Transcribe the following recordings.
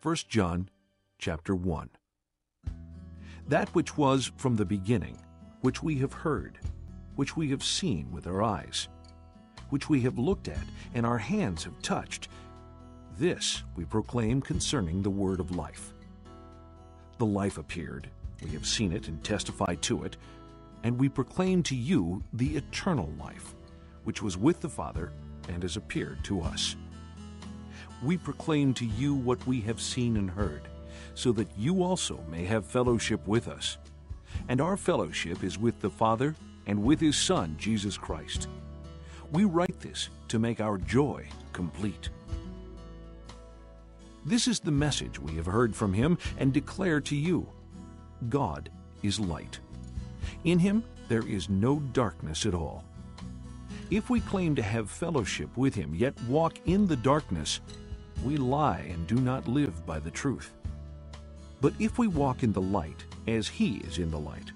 1 John chapter 1. That which was from the beginning, which we have heard, which we have seen with our eyes, which we have looked at and our hands have touched, this we proclaim concerning the word of life. The life appeared, we have seen it and testified to it, and we proclaim to you the eternal life, which was with the Father and has appeared to us. We proclaim to you what we have seen and heard, so that you also may have fellowship with us. And our fellowship is with the Father and with His Son, Jesus Christ. We write this to make our joy complete. This is the message we have heard from Him and declare to you. God is light. In Him there is no darkness at all. If we claim to have fellowship with Him, yet walk in the darkness, we lie and do not live by the truth. But if we walk in the light, as He is in the light,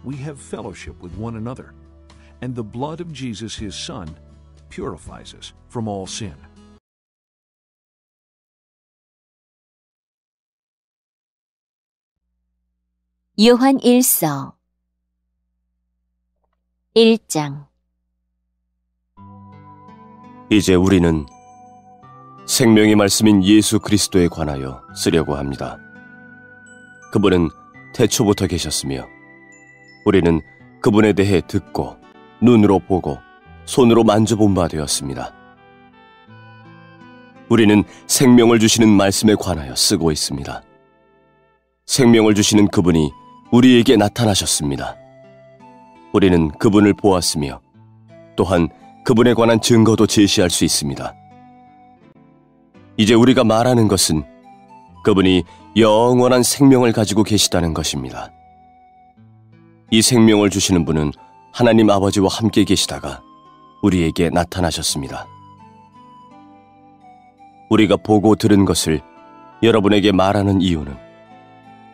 we have fellowship with one another, and the blood of Jesus His Son purifies us from all sin. 요한 1서 1장. 이제 우리는 생명의 말씀인 예수 그리스도에 관하여 쓰려고 합니다. 그분은 태초부터 계셨으며 우리는 그분에 대해 듣고 눈으로 보고 손으로 만져본 바 되었습니다. 우리는 생명을 주시는 말씀에 관하여 쓰고 있습니다. 생명을 주시는 그분이 우리에게 나타나셨습니다. 우리는 그분을 보았으며 또한 그분에 관한 증거도 제시할 수 있습니다. 이제 우리가 말하는 것은 그분이 영원한 생명을 가지고 계시다는 것입니다. 이 생명을 주시는 분은 하나님 아버지와 함께 계시다가 우리에게 나타나셨습니다. 우리가 보고 들은 것을 여러분에게 말하는 이유는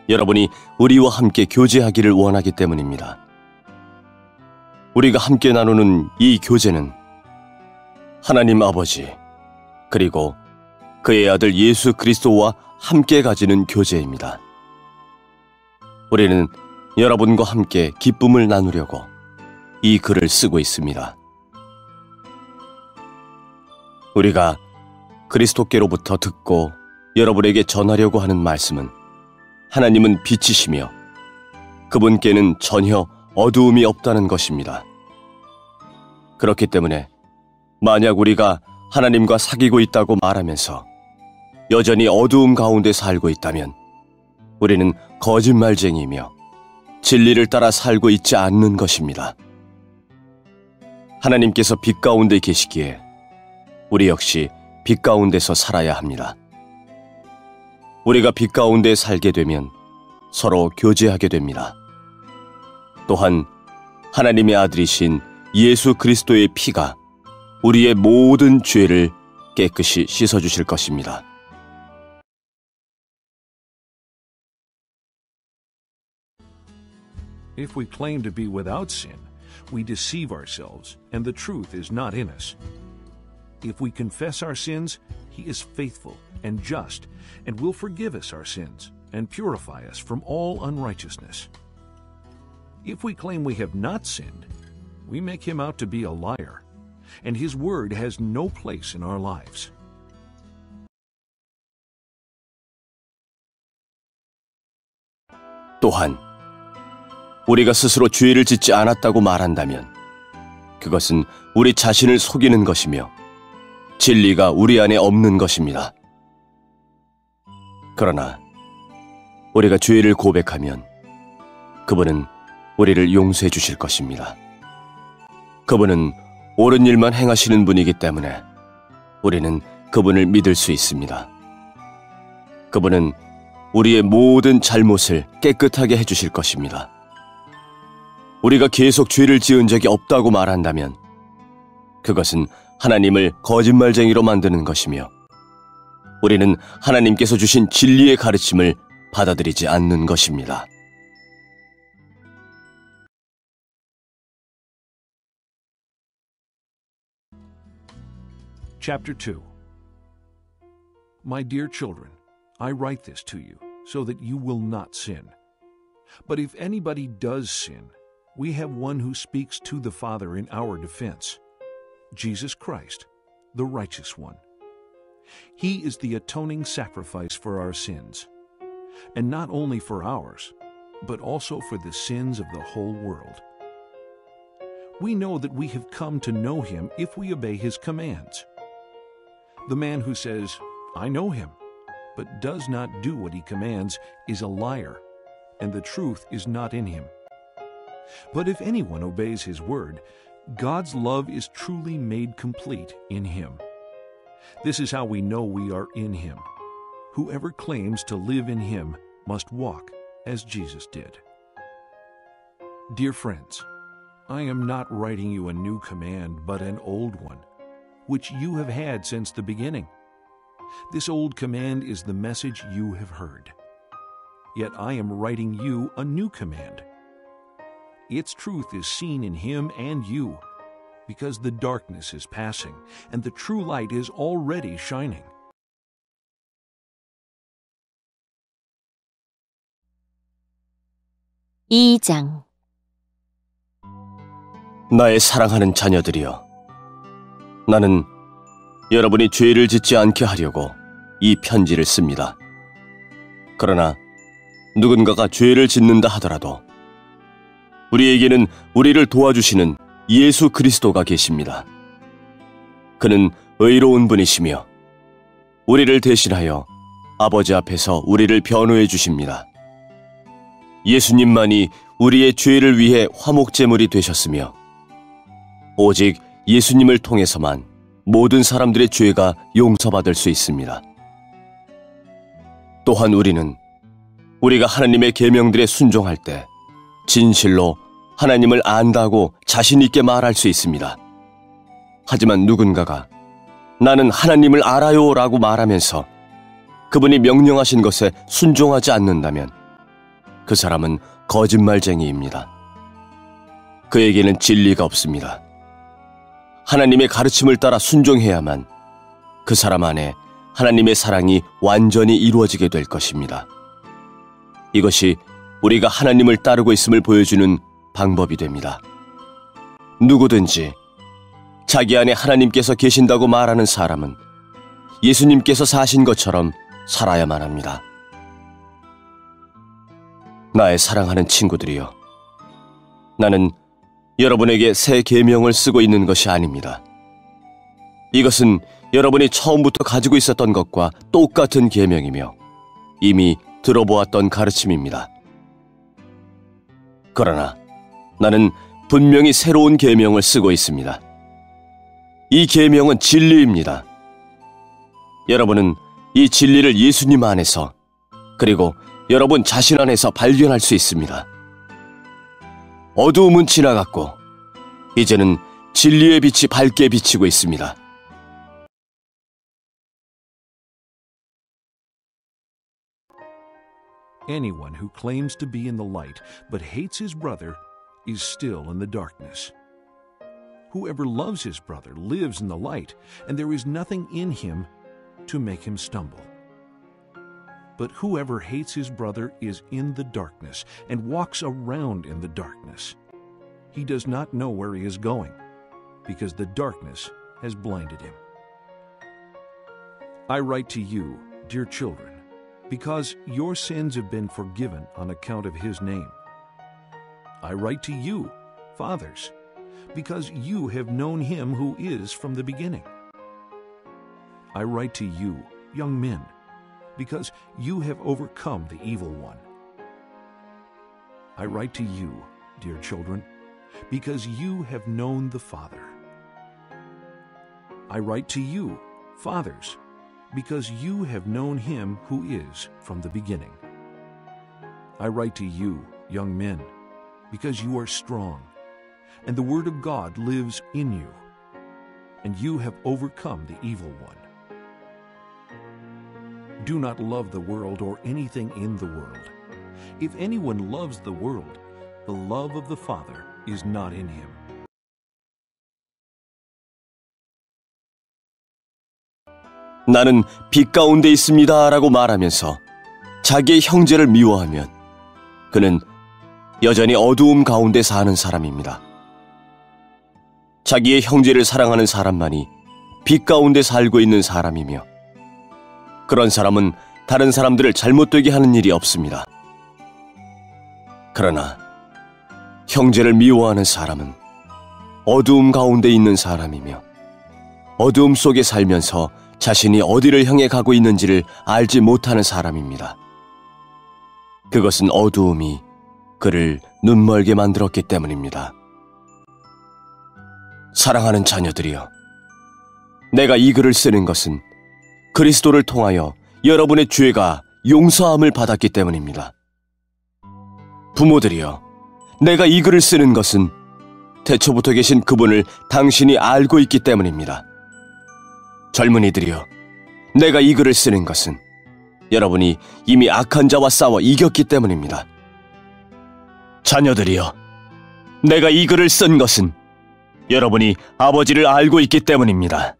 여러분이 우리와 함께 교제하기를 원하기 때문입니다. 우리가 함께 나누는 이 교제는 하나님 아버지 그리고 그의 아들 예수 그리스도와 함께 가지는 교제입니다. 우리는 여러분과 함께 기쁨을 나누려고 이 글을 쓰고 있습니다. 우리가 그리스도께로부터 듣고 여러분에게 전하려고 하는 말씀은 하나님은 빛이시며 그분께는 전혀 어두움이 없다는 것입니다. 그렇기 때문에 만약 우리가 하나님과 사귀고 있다고 말하면서 여전히 어두움 가운데 살고 있다면 우리는 거짓말쟁이이며 진리를 따라 살고 있지 않는 것입니다. 하나님께서 빛 가운데 계시기에 우리 역시 빛 가운데서 살아야 합니다. 우리가 빛 가운데 살게 되면 서로 교제하게 됩니다. 또한 하나님의 아들이신 예수 그리스도의 피가 우리의 모든 죄를 깨끗이 씻어주실 것입니다. If we claim to be without sin, we deceive ourselves, and the truth is not in us. If we confess our sins, He is faithful and just, and will forgive us our sins and purify us from all unrighteousness. If we claim we have not sinned, we make Him out to be a liar, and His word has no place in our lives. 또한 우리가 스스로 죄를 짓지 않았다고 말한다면 그것은 우리 자신을 속이는 것이며 진리가 우리 안에 없는 것입니다. 그러나 우리가 죄를 고백하면 그분은 우리를 용서해 주실 것입니다. 그분은 옳은 일만 행하시는 분이기 때문에 우리는 그분을 믿을 수 있습니다. 그분은 우리의 모든 잘못을 깨끗하게 해주실 것입니다. 우리가 계속 죄를 지은 적이 없다고 말한다면 그것은 하나님을 거짓말쟁이로 만드는 것이며 우리는 하나님께서 주신 진리의 가르침을 받아들이지 않는 것입니다. Chapter 2. My dear children, I write this to you so that you will not sin. But if anybody does sin, we have one who speaks to the Father in our defense, Jesus Christ, the righteous one. He is the atoning sacrifice for our sins, and not only for ours, but also for the sins of the whole world. We know that we have come to know him if we obey his commands. The man who says, "I know him," but does not do what he commands is a liar, and the truth is not in him. But if anyone obeys his word, God's love is truly made complete in him. This is how we know we are in him. Whoever claims to live in him must walk as Jesus did. Dear friends, I am not writing you a new command, but an old one, which you have had since the beginning. This old command is the message you have heard. Yet I am writing you a new command. Its truth is seen in him and you, because the darkness is passing, and the true light is already shining. (2장) 나의 사랑하는 자녀들이여, 나는 여러분이 죄를 짓지 않게 하려고 이 편지를 씁니다. 그러나 누군가가 죄를 짓는다 하더라도 우리에게는 우리를 도와주시는 예수 그리스도가 계십니다. 그는 의로운 분이시며 우리를 대신하여 아버지 앞에서 우리를 변호해 주십니다. 예수님만이 우리의 죄를 위해 화목제물이 되셨으며 오직 예수님을 통해서만 모든 사람들의 죄가 용서받을 수 있습니다. 또한 우리는 우리가 하나님의 계명들에 순종할 때 진실로 하나님을 안다고 자신 있게 말할 수 있습니다. 하지만 누군가가 나는 하나님을 알아요 라고 말하면서 그분이 명령하신 것에 순종하지 않는다면 그 사람은 거짓말쟁이입니다. 그에게는 진리가 없습니다. 하나님의 가르침을 따라 순종해야만 그 사람 안에 하나님의 사랑이 완전히 이루어지게 될 것입니다. 이것이 우리가 하나님을 따르고 있음을 보여주는 방법이 됩니다. 누구든지 자기 안에 하나님께서 계신다고 말하는 사람은 예수님께서 사신 것처럼 살아야만 합니다. 나의 사랑하는 친구들이여, 나는 여러분에게 새 계명을 쓰고 있는 것이 아닙니다. 이것은 여러분이 처음부터 가지고 있었던 것과 똑같은 계명이며 이미 들어보았던 가르침입니다. 그러나 나는 분명히 새로운 계명을 쓰고 있습니다. 이 계명은 진리입니다. 여러분은 이 진리를 예수님 안에서 그리고 여러분 자신 안에서 발견할 수 있습니다. 어두움은 지나갔고 이제는 진리의 빛이 밝게 비치고 있습니다. Anyone who claims to be in the light but hates his brother is still in the darkness. Whoever loves his brother lives in the light, and there is nothing in him to make him stumble. But whoever hates his brother is in the darkness and walks around in the darkness. He does not know where he is going, because the darkness has blinded him. I write to you, dear children, because your sins have been forgiven on account of his name. I write to you, fathers, because you have known him who is from the beginning. I write to you, young men, because you have overcome the evil one. I write to you, dear children, because you have known the Father. I write to you, fathers, because you have known him who is from the beginning. I write to you, young men, because you are strong, and the word of God lives in you, and you have overcome the evil one. Do not love the world or anything in the world. If anyone loves the world, the love of the Father is not in him. 나는 빛 가운데 있습니다 라고 말하면서 자기의 형제를 미워하면 그는 여전히 어두움 가운데 사는 사람입니다. 자기의 형제를 사랑하는 사람만이 빛 가운데 살고 있는 사람이며 그런 사람은 다른 사람들을 잘못되게 하는 일이 없습니다. 그러나 형제를 미워하는 사람은 어두움 가운데 있는 사람이며 어두움 속에 살면서 자신이 어디를 향해 가고 있는지를 알지 못하는 사람입니다. 그것은 어두움이 그를 눈멀게 만들었기 때문입니다. 사랑하는 자녀들이여, 내가 이 글을 쓰는 것은 그리스도를 통하여 여러분의 죄가 용서함을 받았기 때문입니다. 부모들이여, 내가 이 글을 쓰는 것은 태초부터 계신 그분을 당신이 알고 있기 때문입니다. 젊은이들이여, 내가 이 글을 쓰는 것은 여러분이 이미 악한 자와 싸워 이겼기 때문입니다. 자녀들이여, 내가 이 글을 쓴 것은 여러분이 아버지를 알고 있기 때문입니다.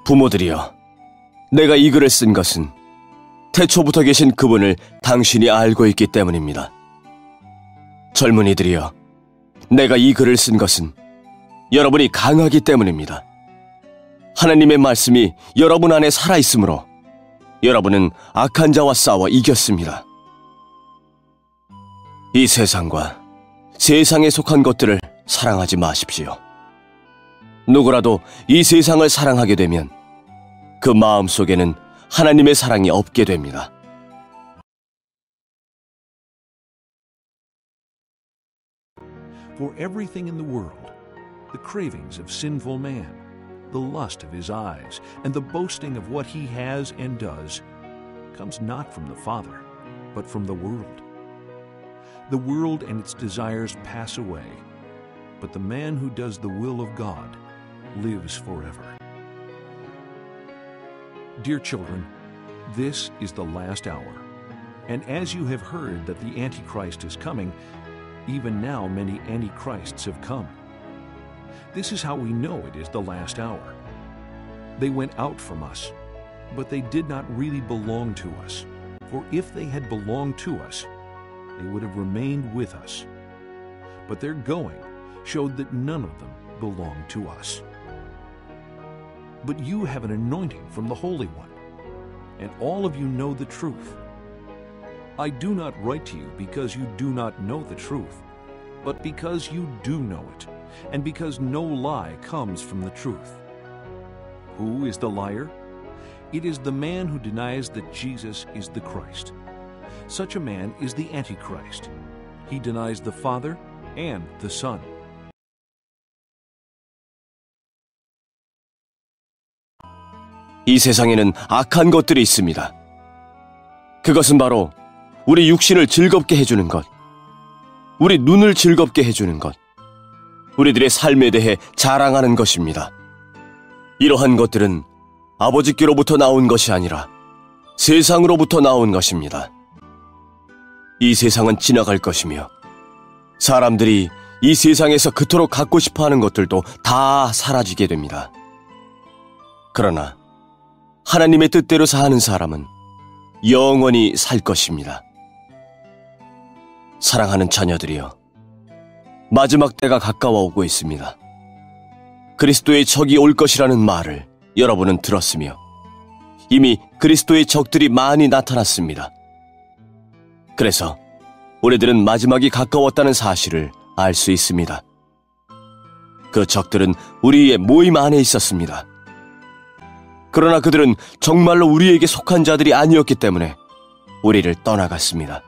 부모들이여, 내가 이 글을 쓴 것은 태초부터 계신 그분을 당신이 알고 있기 때문입니다. 젊은이들이여, 내가 이 글을 쓴 것은 여러분이 강하기 때문입니다. 하나님의 말씀이 여러분 안에 살아있으므로 여러분은 악한 자와 싸워 이겼습니다. 이 세상과 세상에 속한 것들을 사랑하지 마십시오. 누구라도 이 세상을 사랑하게 되면 그 마음 속에는 하나님의 사랑이 없게 됩니다. For everything in the world, the cravings of sinful man, the lust of his eyes, and the boasting of what he has and does, comes not from the Father, but from the world. The world and its desires pass away, but the man who does the will of God lives forever. Dear children, this is the last hour, and as you have heard that the Antichrist is coming, even now many Antichrists have come. This is how we know it is the last hour. They went out from us, but they did not really belong to us. For if they had belonged to us, they would have remained with us. But their going showed that none of them belonged to us. But you have an anointing from the Holy One, and all of you know the truth. I do not write to you because you do not know the truth, but because you do know it, and because no lie comes from the truth. Who is the liar? It is the man who denies that Jesus is the Christ. Such a man is the Antichrist. He denies the Father and the Son. 이 세상에는 악한 것들이 있습니다. 그것은 바로 우리 육신을 즐겁게 해주는 것, 우리 눈을 즐겁게 해주는 것, 우리들의 삶에 대해 자랑하는 것입니다. 이러한 것들은 아버지께로부터 나온 것이 아니라 세상으로부터 나온 것입니다. 이 세상은 지나갈 것이며 사람들이 이 세상에서 그토록 갖고 싶어하는 것들도 다 사라지게 됩니다. 그러나 하나님의 뜻대로 사는 사람은 영원히 살 것입니다. 사랑하는 자녀들이여, 마지막 때가 가까워 오고 있습니다. 그리스도의 적이 올 것이라는 말을 여러분은 들었으며 이미 그리스도의 적들이 많이 나타났습니다. 그래서 우리들은 마지막이 가까웠다는 사실을 알 수 있습니다. 그 적들은 우리의 모임 안에 있었습니다. 그러나 그들은 정말로 우리에게 속한 자들이 아니었기 때문에 우리를 떠나갔습니다.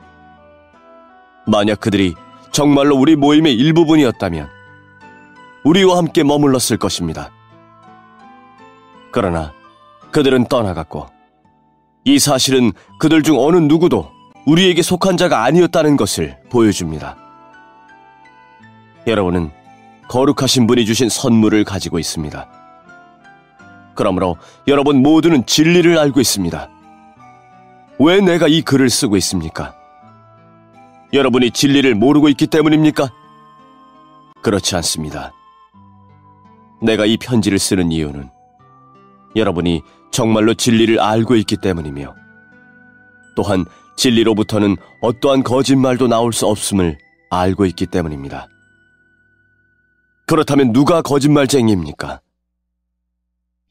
만약 그들이 정말로 우리 모임의 일부분이었다면 우리와 함께 머물렀을 것입니다. 그러나 그들은 떠나갔고 이 사실은 그들 중 어느 누구도 우리에게 속한 자가 아니었다는 것을 보여줍니다. 여러분은 거룩하신 분이 주신 선물을 가지고 있습니다. 그러므로 여러분 모두는 진리를 알고 있습니다. 왜 내가 이 글을 쓰고 있습니까? 여러분이 진리를 모르고 있기 때문입니까? 그렇지 않습니다. 내가 이 편지를 쓰는 이유는 여러분이 정말로 진리를 알고 있기 때문이며 또한 진리로부터는 어떠한 거짓말도 나올 수 없음을 알고 있기 때문입니다. 그렇다면 누가 거짓말쟁이입니까?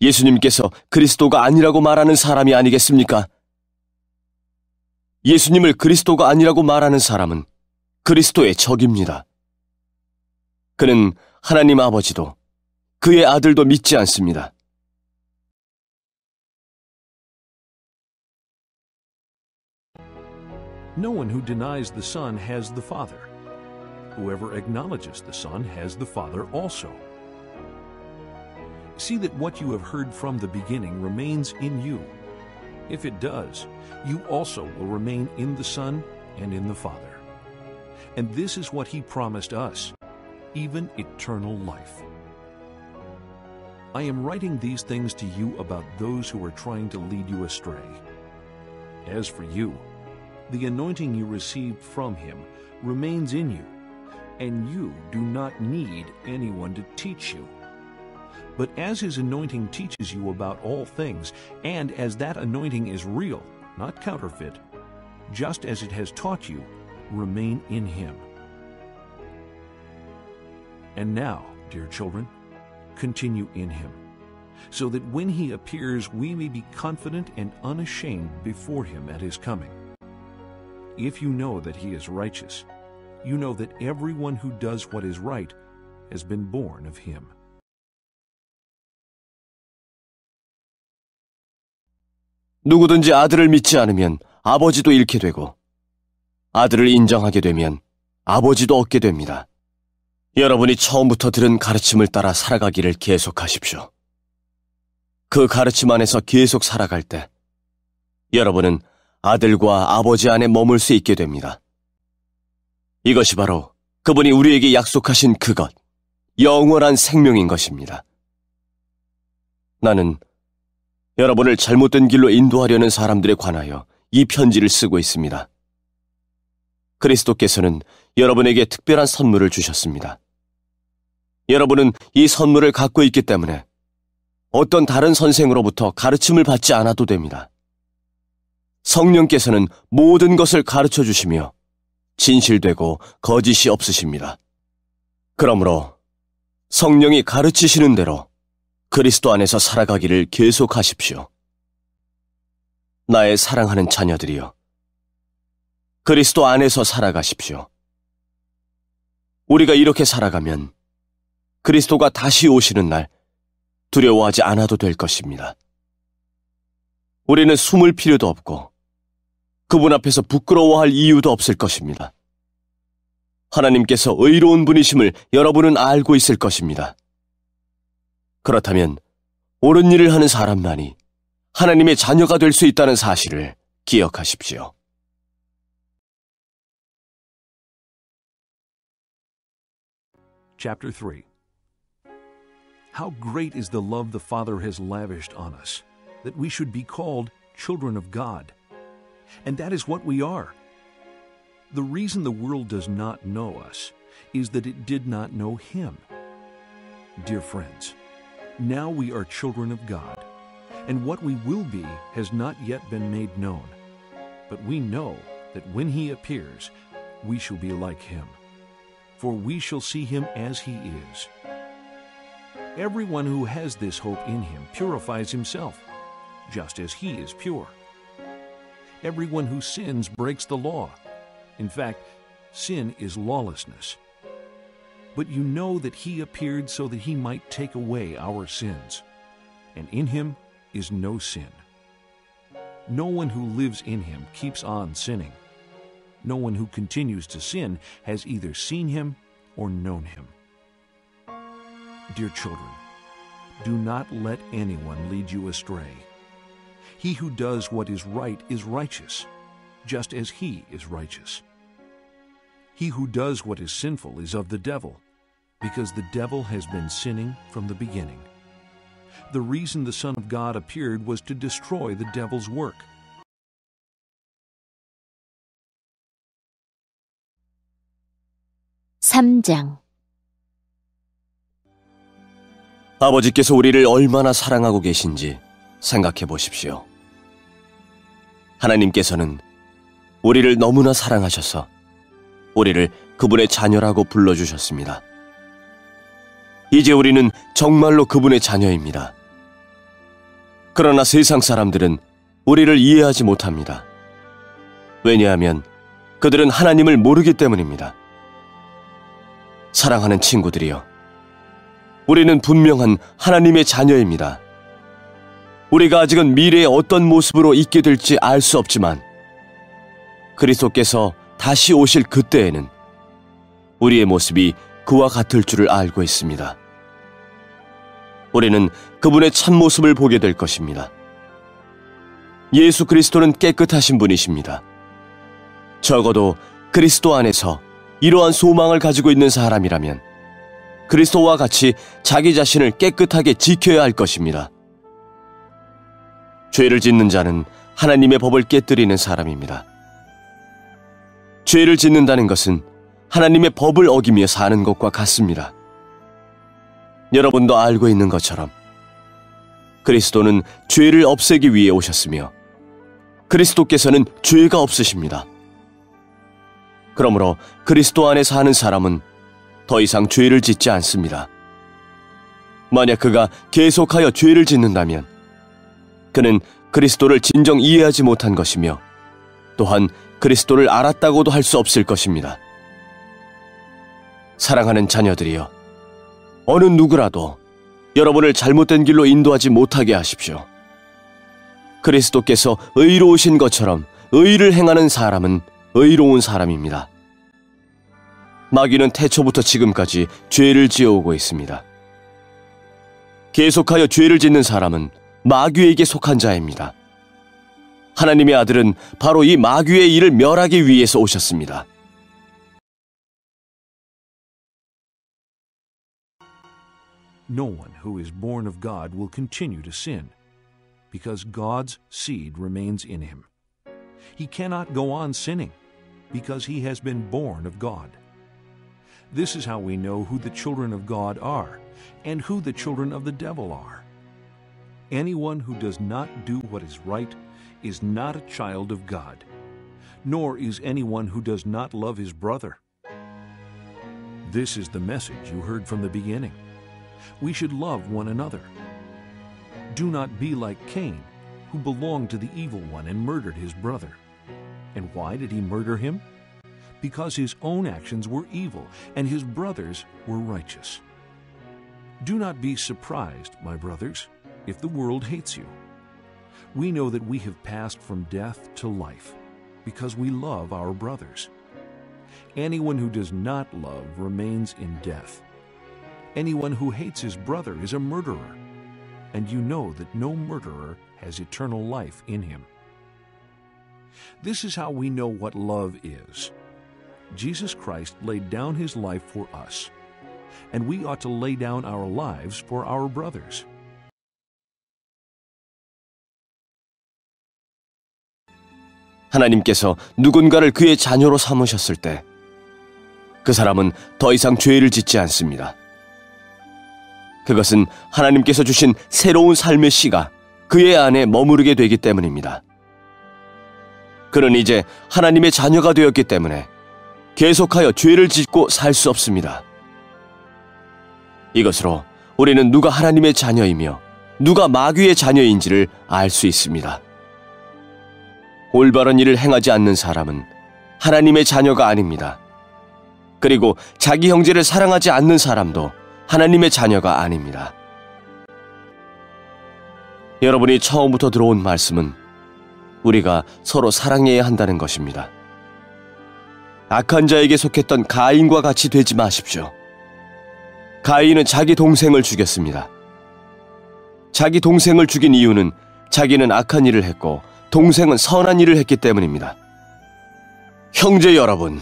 예수님께서 그리스도가 아니라고 말하는 사람이 아니겠습니까? 예수님을 그리스도가 아니라고 말하는 사람은 그리스도의 적입니다. 그는 하나님 아버지도 그의 아들도 믿지 않습니다. No one who denies the Son has the Father. Whoever acknowledges the Son has the Father also. See that what you have heard from the beginning remains in you. If it does, you also will remain in the Son and in the Father. And this is what He promised us, even eternal life. I am writing these things to you about those who are trying to lead you astray. As for you, the anointing you received from Him remains in you, and you do not need anyone to teach you. But as His anointing teaches you about all things, and as that anointing is real, not counterfeit, just as it has taught you, remain in Him. And now, dear children, continue in Him, so that when He appears we may be confident and unashamed before Him at His coming. If you know that He is righteous, you know that everyone who does what is right has been born of Him. 누구든지 아들을 믿지 않으면 아버지도 잃게 되고 아들을 인정하게 되면 아버지도 얻게 됩니다. 여러분이 처음부터 들은 가르침을 따라 살아가기를 계속하십시오. 그 가르침 안에서 계속 살아갈 때 여러분은 아들과 아버지 안에 머물 수 있게 됩니다. 이것이 바로 그분이 우리에게 약속하신 그것, 영원한 생명인 것입니다. 나는 여러분을 잘못된 길로 인도하려는 사람들에 관하여 이 편지를 쓰고 있습니다. 그리스도께서는 여러분에게 특별한 선물을 주셨습니다. 여러분은 이 선물을 갖고 있기 때문에 어떤 다른 선생으로부터 가르침을 받지 않아도 됩니다. 성령께서는 모든 것을 가르쳐 주시며 진실되고 거짓이 없으십니다. 그러므로 성령이 가르치시는 대로 그리스도 안에서 살아가기를 계속하십시오. 나의 사랑하는 자녀들이여, 그리스도 안에서 살아가십시오. 우리가 이렇게 살아가면 그리스도가 다시 오시는 날 두려워하지 않아도 될 것입니다. 우리는 숨을 필요도 없고 그분 앞에서 부끄러워할 이유도 없을 것입니다. 하나님께서 의로운 분이심을 여러분은 알고 있을 것입니다. 그렇다면 옳은 일을 하는 사람만이 하나님의 자녀가 될 수 있다는 사실을 기억하십시오. Chapter 3. How great is the love the Father has lavished on us, that we should be called children of God. And that is what we are. The reason the world does not know us is that it did not know Him. Dear friends, now we are children of God, and what we will be has not yet been made known. But we know that when He appears, we shall be like Him, for we shall see Him as He is. Everyone who has this hope in Him purifies himself, just as He is pure. Everyone who sins breaks the law. In fact, sin is lawlessness. But you know that He appeared so that He might take away our sins, and in Him is no sin. No one who lives in Him keeps on sinning. No one who continues to sin has either seen Him or known Him. Dear children, do not let anyone lead you astray. He who does what is right is righteous, just as He is righteous. He who does what is sinful is of the devil, because the devil has been sinning from the beginning. The reason the Son of God appeared was to destroy the devil's work. (3장) 아버지께서 우리를 얼마나 사랑하고 계신지 생각해 보십시오. 하나님께서는 우리를 너무나 사랑하셔서 우리를 그분의 자녀라고 불러주셨습니다. 이제 우리는 정말로 그분의 자녀입니다. 그러나 세상 사람들은 우리를 이해하지 못합니다. 왜냐하면 그들은 하나님을 모르기 때문입니다. 사랑하는 친구들이여, 우리는 분명한 하나님의 자녀입니다. 우리가 아직은 미래에 어떤 모습으로 있게 될지 알 수 없지만 그리스도께서 다시 오실 그때에는 우리의 모습이 그와 같을 줄을 알고 있습니다. 우리는 그분의 참모습을 보게 될 것입니다. 예수 그리스도는 깨끗하신 분이십니다. 적어도 그리스도 안에서 이러한 소망을 가지고 있는 사람이라면 그리스도와 같이 자기 자신을 깨끗하게 지켜야 할 것입니다. 죄를 짓는 자는 하나님의 법을 깨뜨리는 사람입니다. 죄를 짓는다는 것은 하나님의 법을 어기며 사는 것과 같습니다. 여러분도 알고 있는 것처럼 그리스도는 죄를 없애기 위해 오셨으며 그리스도께서는 죄가 없으십니다. 그러므로 그리스도 안에 사는 사람은 더 이상 죄를 짓지 않습니다. 만약 그가 계속하여 죄를 짓는다면 그는 그리스도를 진정 이해하지 못한 것이며 또한 그리스도를 알았다고도 할 수 없을 것입니다. 사랑하는 자녀들이여, 어느 누구라도 여러분을 잘못된 길로 인도하지 못하게 하십시오. 그리스도께서 의로우신 것처럼 의를 행하는 사람은 의로운 사람입니다. 마귀는 태초부터 지금까지 죄를 지어오고 있습니다. 계속하여 죄를 짓는 사람은 마귀에게 속한 자입니다. 하나님의 아들은 바로 이 마귀의 일을 멸하기 위해서 오셨습니다. No one who is born of God will continue to sin, because God's seed remains in him. He cannot go on sinning, because he has been born of God. This is how we know who the children of God are, and who the children of the devil are. Anyone who does not do what is right is not a child of God, nor is anyone who does not love his brother. This is the message you heard from the beginning. We should love one another. Do not be like Cain, who belonged to the evil one and murdered his brother. And why did he murder him? Because his own actions were evil, and his brothers were righteous. Do not be surprised, my brothers, if the world hates you. We know that we have passed from death to life, because we love our brothers. Anyone who does not love remains in death. Anyone who hates his brother is a murderer, and you know that no murderer has eternal life in him. This is how we know what love is. Jesus Christ laid down his life for us, and we ought to lay down our lives for our brothers. 하나님께서 누군가를 그의 자녀로 삼으셨을 때 그 사람은 더 이상 죄를 짓지 않습니다. 그것은 하나님께서 주신 새로운 삶의 씨가 그의 안에 머무르게 되기 때문입니다. 그는 이제 하나님의 자녀가 되었기 때문에 계속하여 죄를 짓고 살 수 없습니다. 이것으로 우리는 누가 하나님의 자녀이며 누가 마귀의 자녀인지를 알 수 있습니다. 올바른 일을 행하지 않는 사람은 하나님의 자녀가 아닙니다. 그리고 자기 형제를 사랑하지 않는 사람도 하나님의 자녀가 아닙니다. 여러분이 처음부터 들어온 말씀은 우리가 서로 사랑해야 한다는 것입니다. 악한 자에게 속했던 가인과 같이 되지 마십시오. 가인은 자기 동생을 죽였습니다. 자기 동생을 죽인 이유는 자기는 악한 일을 했고 동생은 선한 일을 했기 때문입니다. 형제 여러분,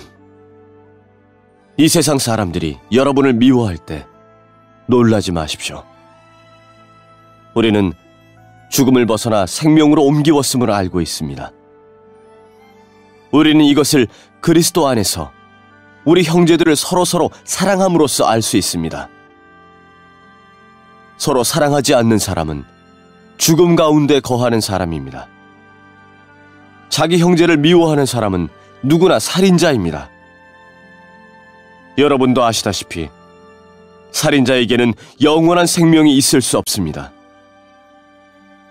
이 세상 사람들이 여러분을 미워할 때 놀라지 마십시오. 우리는 죽음을 벗어나 생명으로 옮기웠음을 알고 있습니다. 우리는 이것을 그리스도 안에서 우리 형제들을 서로서로 사랑함으로써 알 수 있습니다. 서로 사랑하지 않는 사람은 죽음 가운데 거하는 사람입니다. 자기 형제를 미워하는 사람은 누구나 살인자입니다. 여러분도 아시다시피 살인자에게는 영원한 생명이 있을 수 없습니다.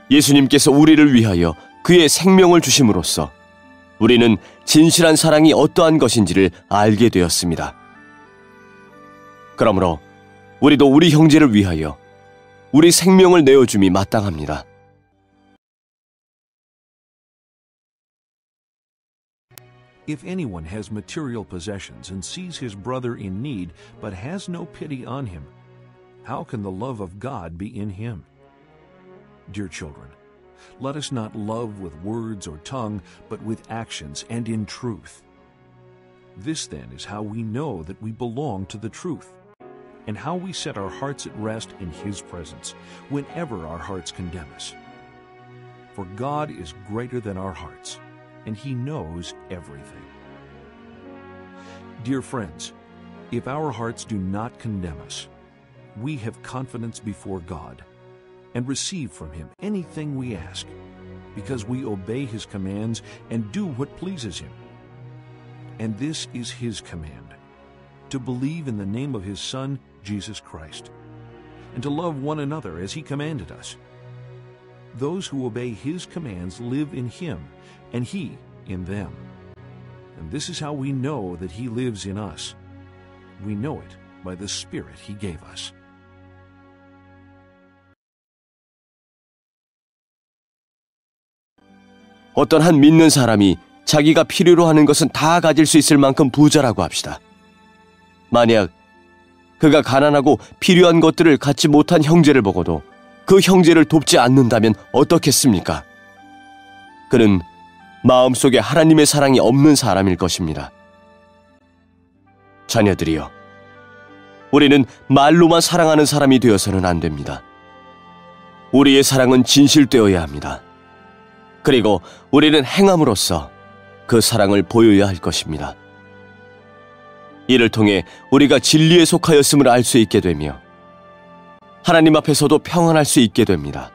예수님께서 우리를 위하여 그의 생명을 주심으로써 우리는 진실한 사랑이 어떠한 것인지를 알게 되었습니다. 그러므로 우리도 우리 형제를 위하여 우리 생명을 내어줌이 마땅합니다. If anyone has material possessions and sees his brother in need but has no pity on him, how can the love of God be in him? Dear children, let us not love with words or tongue, but with actions and in truth. This then is how we know that we belong to the truth, and how we set our hearts at rest in His presence, whenever our hearts condemn us. For God is greater than our hearts, and He knows everything. Dear friends, if our hearts do not condemn us, we have confidence before God, and receive from Him anything we ask, because we obey His commands and do what pleases Him. And this is His command, to believe in the name of His Son, Jesus Christ, and to love one another as He commanded us. Those who obey His commands live in Him, and He in them. And this is how we know that He lives in us. We know it by the Spirit He gave us. 어떤 한 믿는 사람이 자기가 필요로 하는 것은 다 가질 수 있을 만큼 부자라고 합시다. 만약 그가 가난하고 필요한 것들을 갖지 못한 형제를 보고도 그 형제를 돕지 않는다면 어떻겠습니까? 그는 마음속에 하나님의 사랑이 없는 사람일 것입니다. 자녀들이여, 우리는 말로만 사랑하는 사람이 되어서는 안 됩니다. 우리의 사랑은 진실되어야 합니다. 그리고 우리는 행함으로써 그 사랑을 보여야 할 것입니다. 이를 통해 우리가 진리에 속하였음을 알 수 있게 되며 하나님 앞에서도 평안할 수 있게 됩니다.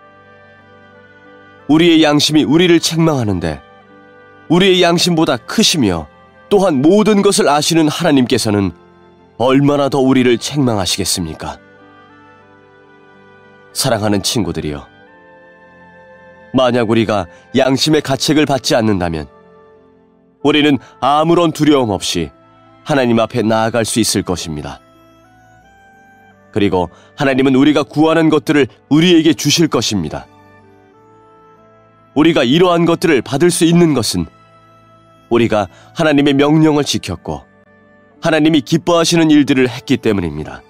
우리의 양심이 우리를 책망하는데 우리의 양심보다 크시며 또한 모든 것을 아시는 하나님께서는 얼마나 더 우리를 책망하시겠습니까? 사랑하는 친구들이여, 만약 우리가 양심의 가책을 받지 않는다면 우리는 아무런 두려움 없이 하나님 앞에 나아갈 수 있을 것입니다. 그리고 하나님은 우리가 구하는 것들을 우리에게 주실 것입니다. 우리가 이러한 것들을 받을 수 있는 것은 우리가 하나님의 명령을 지켰고 하나님이 기뻐하시는 일들을 했기 때문입니다.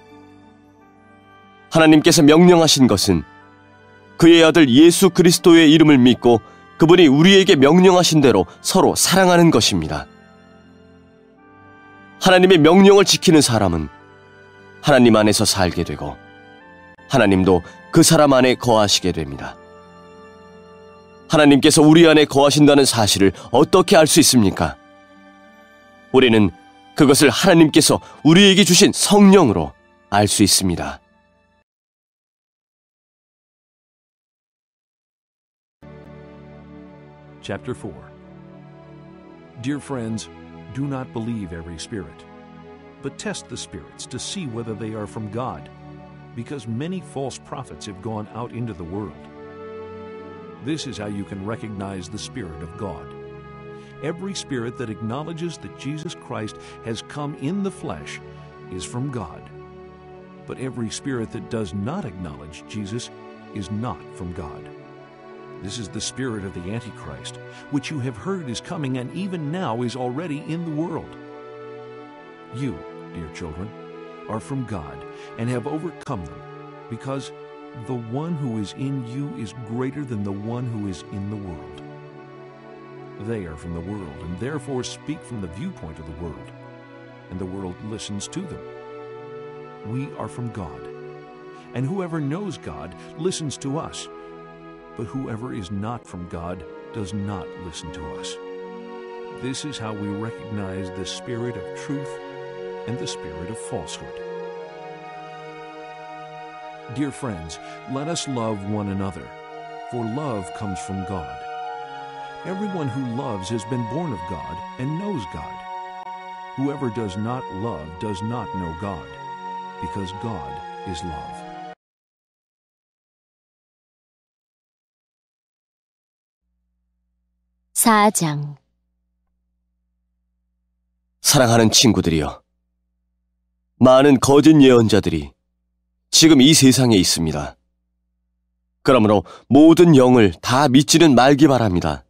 하나님께서 명령하신 것은 그의 아들 예수 그리스도의 이름을 믿고 그분이 우리에게 명령하신 대로 서로 사랑하는 것입니다. 하나님의 명령을 지키는 사람은 하나님 안에서 살게 되고 하나님도 그 사람 안에 거하시게 됩니다. 하나님께서 우리 안에 거하신다는 사실을 어떻게 알 수 있습니까? 우리는 그것을 하나님께서 우리에게 주신 성령으로 알 수 있습니다. Chapter 4. Dear friends, do not believe every spirit, but test the spirits to see whether they are from God, because many false prophets have gone out into the world. This is how you can recognize the Spirit of God. Every spirit that acknowledges that Jesus Christ has come in the flesh is from God. But every spirit that does not acknowledge Jesus is not from God. This is the spirit of the Antichrist, which you have heard is coming and even now is already in the world. You, dear children, are from God and have overcome them, because the one who is in you is greater than the one who is in the world. They are from the world and therefore speak from the viewpoint of the world, and the world listens to them. We are from God, and whoever knows God listens to us. But whoever is not from God does not listen to us. This is how we recognize the spirit of truth and the spirit of falsehood. Dear friends, let us love one another, for love comes from God. Everyone who loves has been born of God and knows God. Whoever does not love does not know God, because God is love. 사장 사랑하는 친구들이여, 많은 거짓 예언자들이 지금 이 세상에 있습니다. 그러므로 모든 영을 다 믿지는 말기 바랍니다.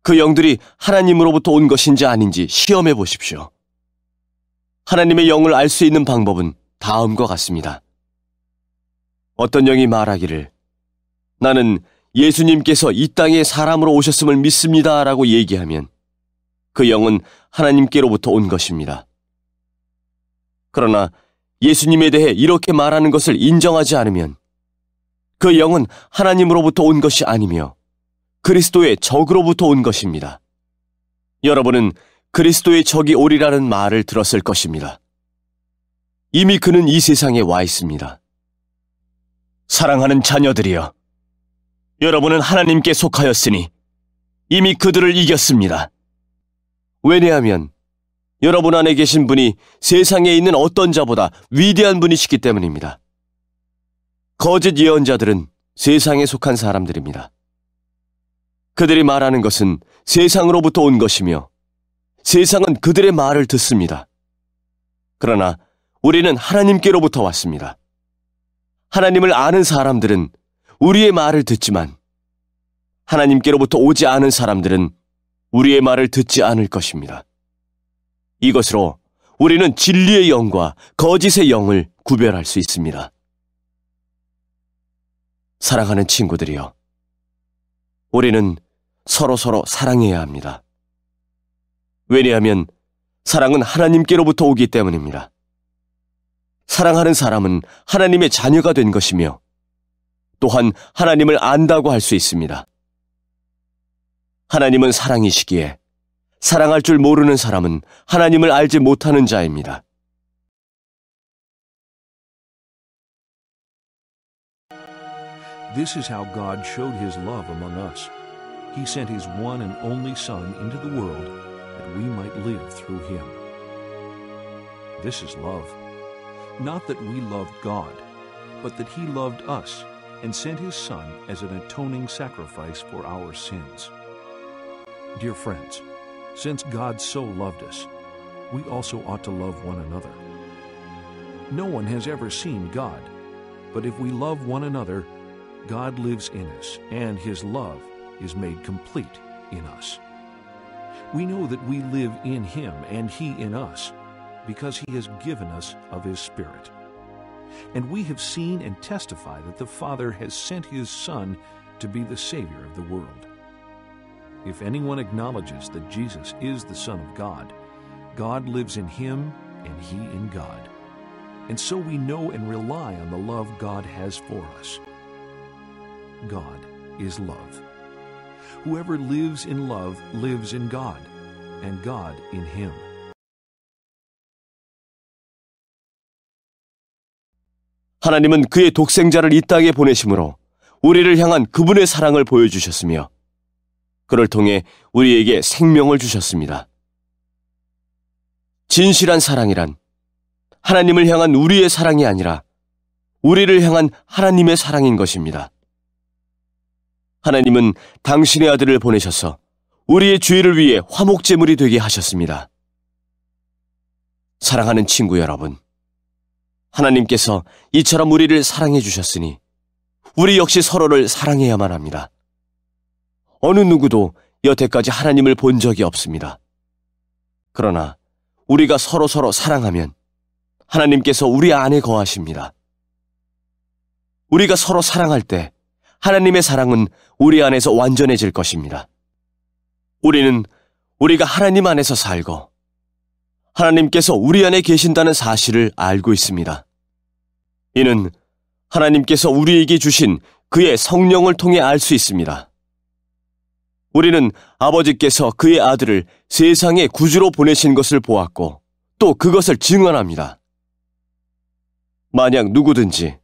그 영들이 하나님으로부터 온 것인지 아닌지 시험해 보십시오. 하나님의 영을 알 수 있는 방법은 다음과 같습니다. 어떤 영이 말하기를 나는 예수님께서 이 땅에 사람으로 오셨음을 믿습니다 라고 얘기하면 그 영은 하나님께로부터 온 것입니다. 그러나 예수님에 대해 이렇게 말하는 것을 인정하지 않으면 그 영은 하나님으로부터 온 것이 아니며 그리스도의 적으로부터 온 것입니다. 여러분은 그리스도의 적이 오리라는 말을 들었을 것입니다. 이미 그는 이 세상에 와 있습니다. 사랑하는 자녀들이여, 여러분은 하나님께 속하였으니 이미 그들을 이겼습니다. 왜냐하면 여러분 안에 계신 분이 세상에 있는 어떤 자보다 위대한 분이시기 때문입니다. 거짓 예언자들은 세상에 속한 사람들입니다. 그들이 말하는 것은 세상으로부터 온 것이며 세상은 그들의 말을 듣습니다. 그러나 우리는 하나님께로부터 왔습니다. 하나님을 아는 사람들은 우리의 말을 듣지만 하나님께로부터 오지 않은 사람들은 우리의 말을 듣지 않을 것입니다. 이것으로 우리는 진리의 영과 거짓의 영을 구별할 수 있습니다. 사랑하는 친구들이여, 우리는 서로서로 사랑해야 합니다. 왜냐하면 사랑은 하나님께로부터 오기 때문입니다. 사랑하는 사람은 하나님의 자녀가 된 것이며 또한 하나님을 안다고 할 수 있습니다. 하나님은 사랑이시기에 사랑할 줄 모르는 사람은 하나님을 알지 못하는 자입니다. This is how God showed his love among us. He sent his one and only Son into the world that we might live through him. This is love. Not that we loved God, but that he loved us and sent his Son as an atoning sacrifice for our sins. Dear friends, since God so loved us, we also ought to love one another. No one has ever seen God, but if we love one another, God lives in us, and his love is made complete in us. We know that we live in him and he in us, because he has given us of his Spirit. And we have seen and testify that the Father has sent his Son to be the Savior of the world. If anyone acknowledges that Jesus is the Son of God, God lives in him and he in God. And so we know and rely on the love God has for us. God is love. Whoever lives in love lives in God, and God in him. 하나님은 그의 독생자를 이 땅에 보내심으로 우리를 향한 그분의 사랑을 보여주셨으며 그를 통해 우리에게 생명을 주셨습니다. 진실한 사랑이란 하나님을 향한 우리의 사랑이 아니라 우리를 향한 하나님의 사랑인 것입니다. 하나님은 당신의 아들을 보내셔서 우리의 죄를 위해 화목제물이 되게 하셨습니다. 사랑하는 친구 여러분, 하나님께서 이처럼 우리를 사랑해 주셨으니 우리 역시 서로를 사랑해야만 합니다. 어느 누구도 여태까지 하나님을 본 적이 없습니다. 그러나 우리가 서로서로 사랑하면 하나님께서 우리 안에 거하십니다. 우리가 서로 사랑할 때 하나님의 사랑은 우리 안에서 완전해질 것입니다. 우리는 우리가 하나님 안에서 살고 하나님께서 우리 안에 계신다는 사실을 알고 있습니다. 이는 하나님께서 우리에게 주신 그의 성령을 통해 알 수 있습니다. 우리는 아버지께서 그의 아들을 세상에 구주로 보내신 것을 보았고 또 그것을 증언합니다. 만약 누구든지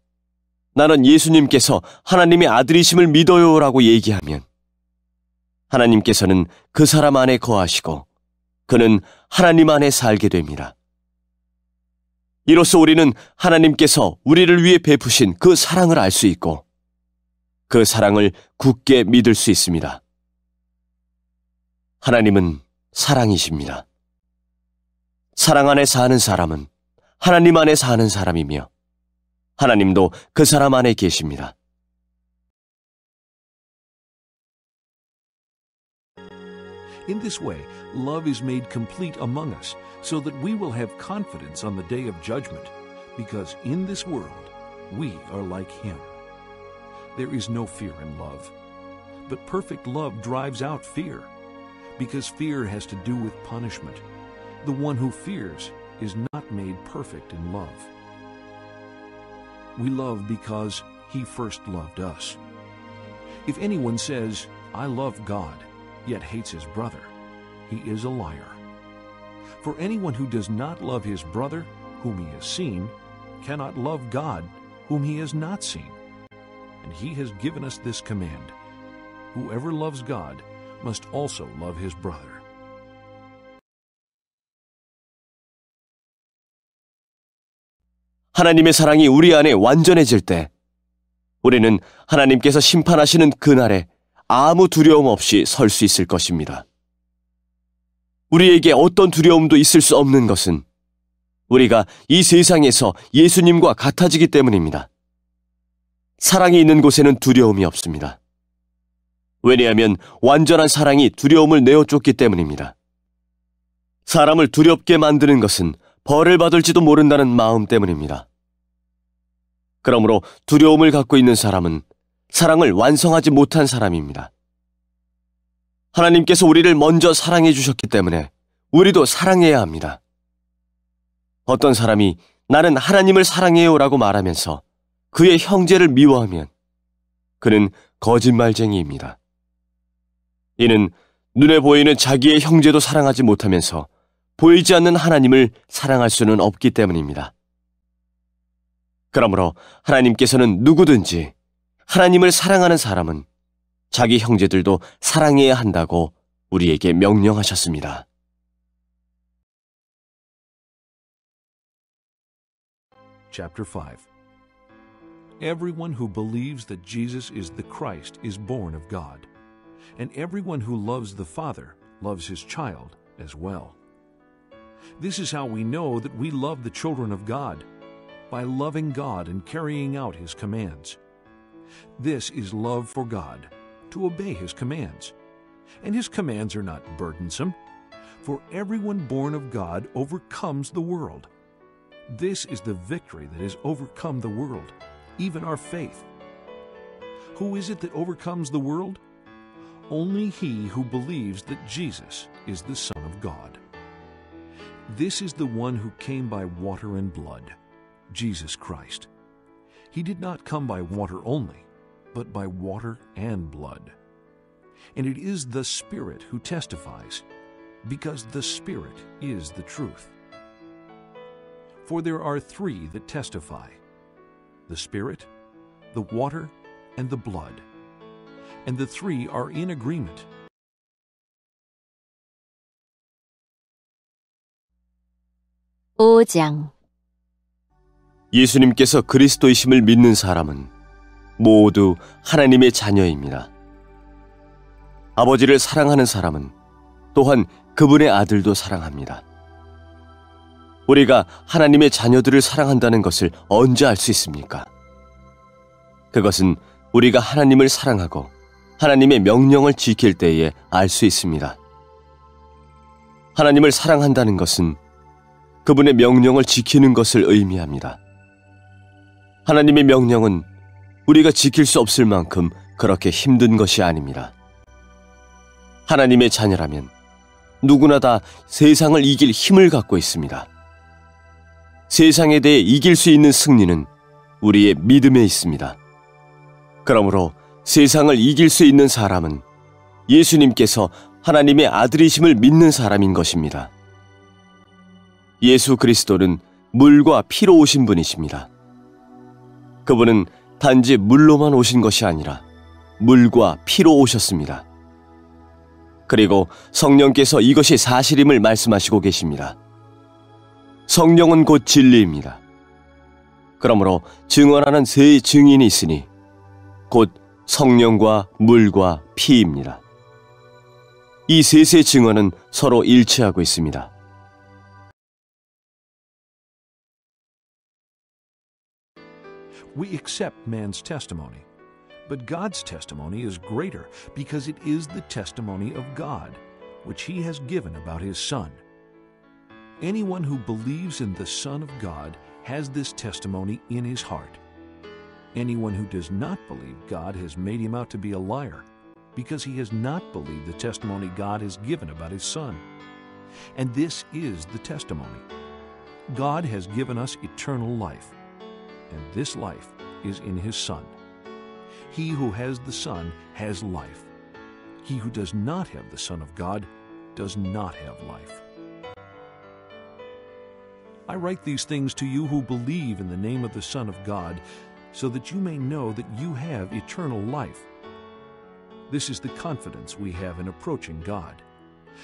나는 예수님께서 하나님의 아들이심을 믿어요라고 얘기하면 하나님께서는 그 사람 안에 거하시고 그는 하나님 안에 살게 됩니다. 이로써 우리는 하나님께서 우리를 위해 베푸신 그 사랑을 알 수 있고 그 사랑을 굳게 믿을 수 있습니다. 하나님은 사랑이십니다. 사랑 안에 사는 사람은 하나님 안에 사는 사람이며 하나님도 그 사람 안에 계십니다. In this way, love is made complete among us, so that we will have confidence on the day of judgment, because in this world we are like Him. There is no fear in love, but perfect love drives out fear, because fear has to do with punishment. The one who fears is not made perfect in love. We love because He first loved us. If anyone says, "I love God," yet hates his brother, he is a liar. For anyone who does not love his brother, whom he has seen, cannot love God, whom he has not seen. And He has given us this command: whoever loves God must also love his brother. 하나님의 사랑이 우리 안에 완전해질 때 우리는 하나님께서 심판하시는 그날에 아무 두려움 없이 설 수 있을 것입니다. 우리에게 어떤 두려움도 있을 수 없는 것은 우리가 이 세상에서 예수님과 같아지기 때문입니다. 사랑이 있는 곳에는 두려움이 없습니다. 왜냐하면 완전한 사랑이 두려움을 내어쫓기 때문입니다. 사람을 두렵게 만드는 것은 벌을 받을지도 모른다는 마음 때문입니다. 그러므로 두려움을 갖고 있는 사람은 사랑을 완성하지 못한 사람입니다. 하나님께서 우리를 먼저 사랑해 주셨기 때문에 우리도 사랑해야 합니다. 어떤 사람이 나는 하나님을 사랑해요라고 말하면서 그의 형제를 미워하면 그는 거짓말쟁이입니다. 이는 눈에 보이는 자기의 형제도 사랑하지 못하면서 보이지 않는 하나님을 사랑할 수는 없기 때문입니다. 그러므로 하나님께서는 누구든지 하나님을 사랑하는 사람은 자기 형제들도 사랑해야 한다고 우리에게 명령하셨습니다. Chapter 5. Everyone who believes that Jesus is the Christ is born of God, and everyone who loves the Father loves his child as well. This is how we know that we love the children of God, by loving God and carrying out His commands. This is love for God, to obey His commands. And His commands are not burdensome, for everyone born of God overcomes the world. This is the victory that has overcome the world, even our faith. Who is it that overcomes the world? Only he who believes that Jesus is the Son of God. This is the one who came by water and blood, Jesus Christ. He did not come by water only, but by water and blood. And it is the Spirit who testifies, because the Spirit is the truth. For there are three that testify: the Spirit, the water, and the blood. And the three are in agreement. 오장 예수님께서 그리스도이심을 믿는 사람은 모두 하나님의 자녀입니다. 아버지를 사랑하는 사람은 또한 그분의 아들도 사랑합니다. 우리가 하나님의 자녀들을 사랑한다는 것을 언제 알 수 있습니까? 그것은 우리가 하나님을 사랑하고 하나님의 명령을 지킬 때에 알 수 있습니다. 하나님을 사랑한다는 것은 그분의 명령을 지키는 것을 의미합니다. 하나님의 명령은 우리가 지킬 수 없을 만큼 그렇게 힘든 것이 아닙니다. 하나님의 자녀라면 누구나 다 세상을 이길 힘을 갖고 있습니다. 세상에 대해 이길 수 있는 승리는 우리의 믿음에 있습니다. 그러므로 세상을 이길 수 있는 사람은 예수님께서 하나님의 아들이심을 믿는 사람인 것입니다. 예수 그리스도는 물과 피로 오신 분이십니다. 그분은 단지 물로만 오신 것이 아니라 물과 피로 오셨습니다. 그리고 성령께서 이것이 사실임을 말씀하시고 계십니다. 성령은 곧 진리입니다. 그러므로 증언하는 세 증인이 있으니 곧 성령과 물과 피입니다. 이 셋의 증언은 서로 일치하고 있습니다. We accept man's testimony, but God's testimony is greater because it is the testimony of God, which He has given about His Son. Anyone who believes in the Son of God has this testimony in his heart. Anyone who does not believe God has made him out to be a liar, because he has not believed the testimony God has given about His Son. And this is the testimony. God has given us eternal life, and this life is in His Son. He who has the Son has life. He who does not have the Son of God does not have life. I write these things to you who believe in the name of the Son of God, so that you may know that you have eternal life. This is the confidence we have in approaching God,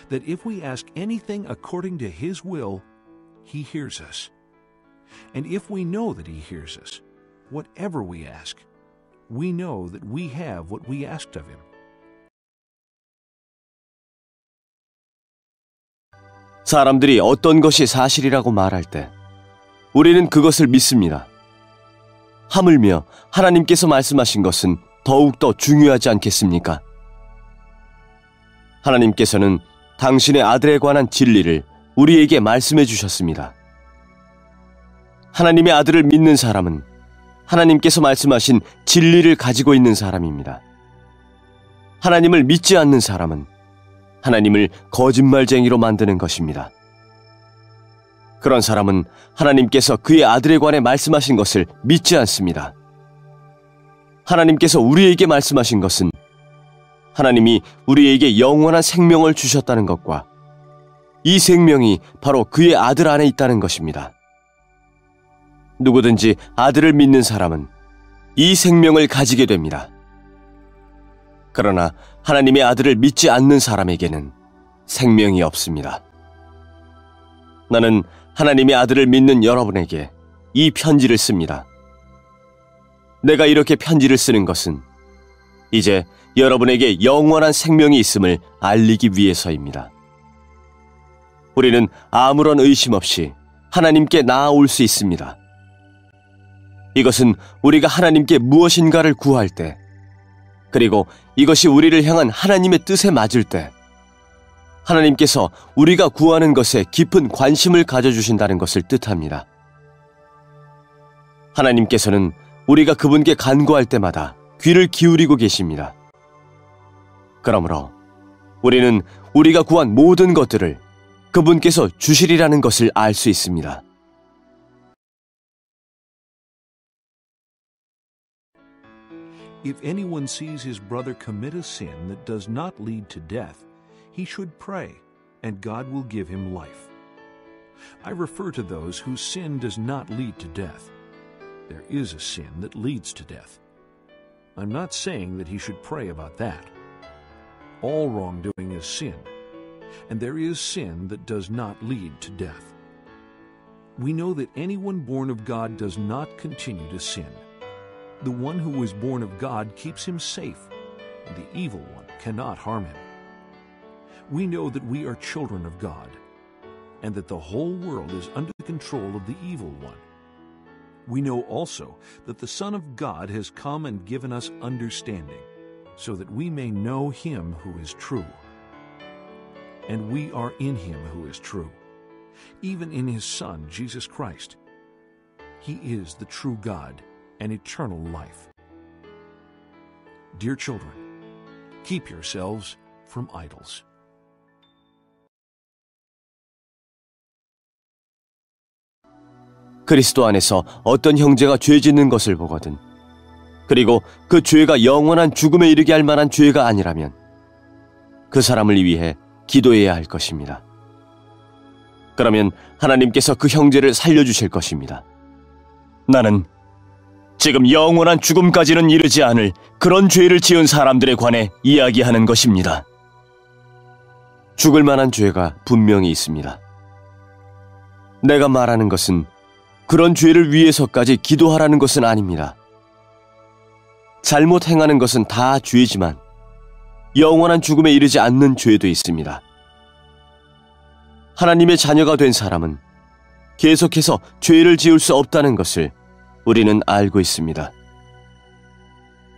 that if we ask anything according to His will, He hears us. And if we know that He hears us, whatever we ask, we know that we have what we asked of Him. 사람들이 어떤 것이 사실이라고 말할 때 우리는 그것을 믿습니다. 하물며 하나님께서 말씀하신 것은 더욱더 중요하지 않겠습니까? 하나님께서는 당신의 아들에 관한 진리를 우리에게 말씀해 주셨습니다. 하나님의 아들을 믿는 사람은 하나님께서 말씀하신 진리를 가지고 있는 사람입니다. 하나님을 믿지 않는 사람은 하나님을 거짓말쟁이로 만드는 것입니다. 그런 사람은 하나님께서 그의 아들에 관해 말씀하신 것을 믿지 않습니다. 하나님께서 우리에게 말씀하신 것은 하나님이 우리에게 영원한 생명을 주셨다는 것과 이 생명이 바로 그의 아들 안에 있다는 것입니다. 누구든지 아들을 믿는 사람은 이 생명을 가지게 됩니다. 그러나 하나님의 아들을 믿지 않는 사람에게는 생명이 없습니다. 나는 하나님의 아들을 믿는 여러분에게 이 편지를 씁니다. 내가 이렇게 편지를 쓰는 것은 이제 여러분에게 영원한 생명이 있음을 알리기 위해서입니다. 우리는 아무런 의심 없이 하나님께 나아올 수 있습니다. 이것은 우리가 하나님께 무엇인가를 구할 때, 그리고 이것이 우리를 향한 하나님의 뜻에 맞을 때, 하나님께서 우리가 구하는 것에 깊은 관심을 가져주신다는 것을 뜻합니다. 하나님께서는 우리가 그분께 간구할 때마다 귀를 기울이고 계십니다. 그러므로 우리는 우리가 구한 모든 것들을 그분께서 주시리라는 것을 알 수 있습니다. If anyone sees his brother commit a sin that does not lead to death, he should pray, and God will give him life. I refer to those whose sin does not lead to death. There is a sin that leads to death. I'm not saying that he should pray about that. All wrongdoing is sin, and there is sin that does not lead to death. We know that anyone born of God does not continue to sin. The one who is born of God keeps him safe, and the evil one cannot harm him. We know that we are children of God, and that the whole world is under the control of the evil one. We know also that the Son of God has come and given us understanding, so that we may know Him who is true. And we are in Him who is true, even in His Son, Jesus Christ. He is the true God and eternal life. Dear children, keep yourselves from idols. 그리스도 안에서 어떤 형제가 죄 짓는 것을 보거든, 그리고 그 죄가 영원한 죽음에 이르게 할 만한 죄가 아니라면 그 사람을 위해 기도해야 할 것입니다. 그러면 하나님께서 그 형제를 살려주실 것입니다. 나는 지금 영원한 죽음까지는 이르지 않을 그런 죄를 지은 사람들에 관해 이야기하는 것입니다. 죽을 만한 죄가 분명히 있습니다. 내가 말하는 것은 그런 죄를 위해서까지 기도하라는 것은 아닙니다. 잘못 행하는 것은 다 죄지만 영원한 죽음에 이르지 않는 죄도 있습니다. 하나님의 자녀가 된 사람은 계속해서 죄를 지을 수 없다는 것을 우리는 알고 있습니다.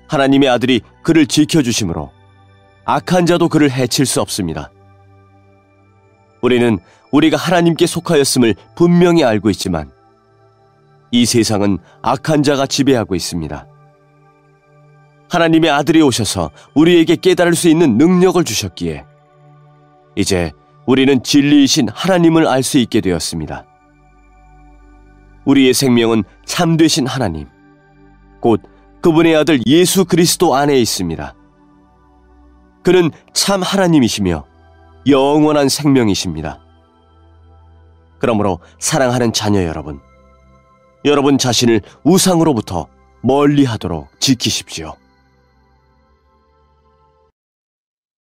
하나님의 아들이 그를 지켜주심으로 악한 자도 그를 해칠 수 없습니다. 우리는 우리가 하나님께 속하였음을 분명히 알고 있지만 이 세상은 악한 자가 지배하고 있습니다. 하나님의 아들이 오셔서 우리에게 깨달을 수 있는 능력을 주셨기에 이제 우리는 진리이신 하나님을 알 수 있게 되었습니다. 우리의 생명은 참되신 하나님, 곧 그분의 아들 예수 그리스도 안에 있습니다. 그는 참 하나님이시며 영원한 생명이십니다. 그러므로 사랑하는 자녀 여러분, 여러분 자신을 우상으로부터 멀리하도록 지키십시오.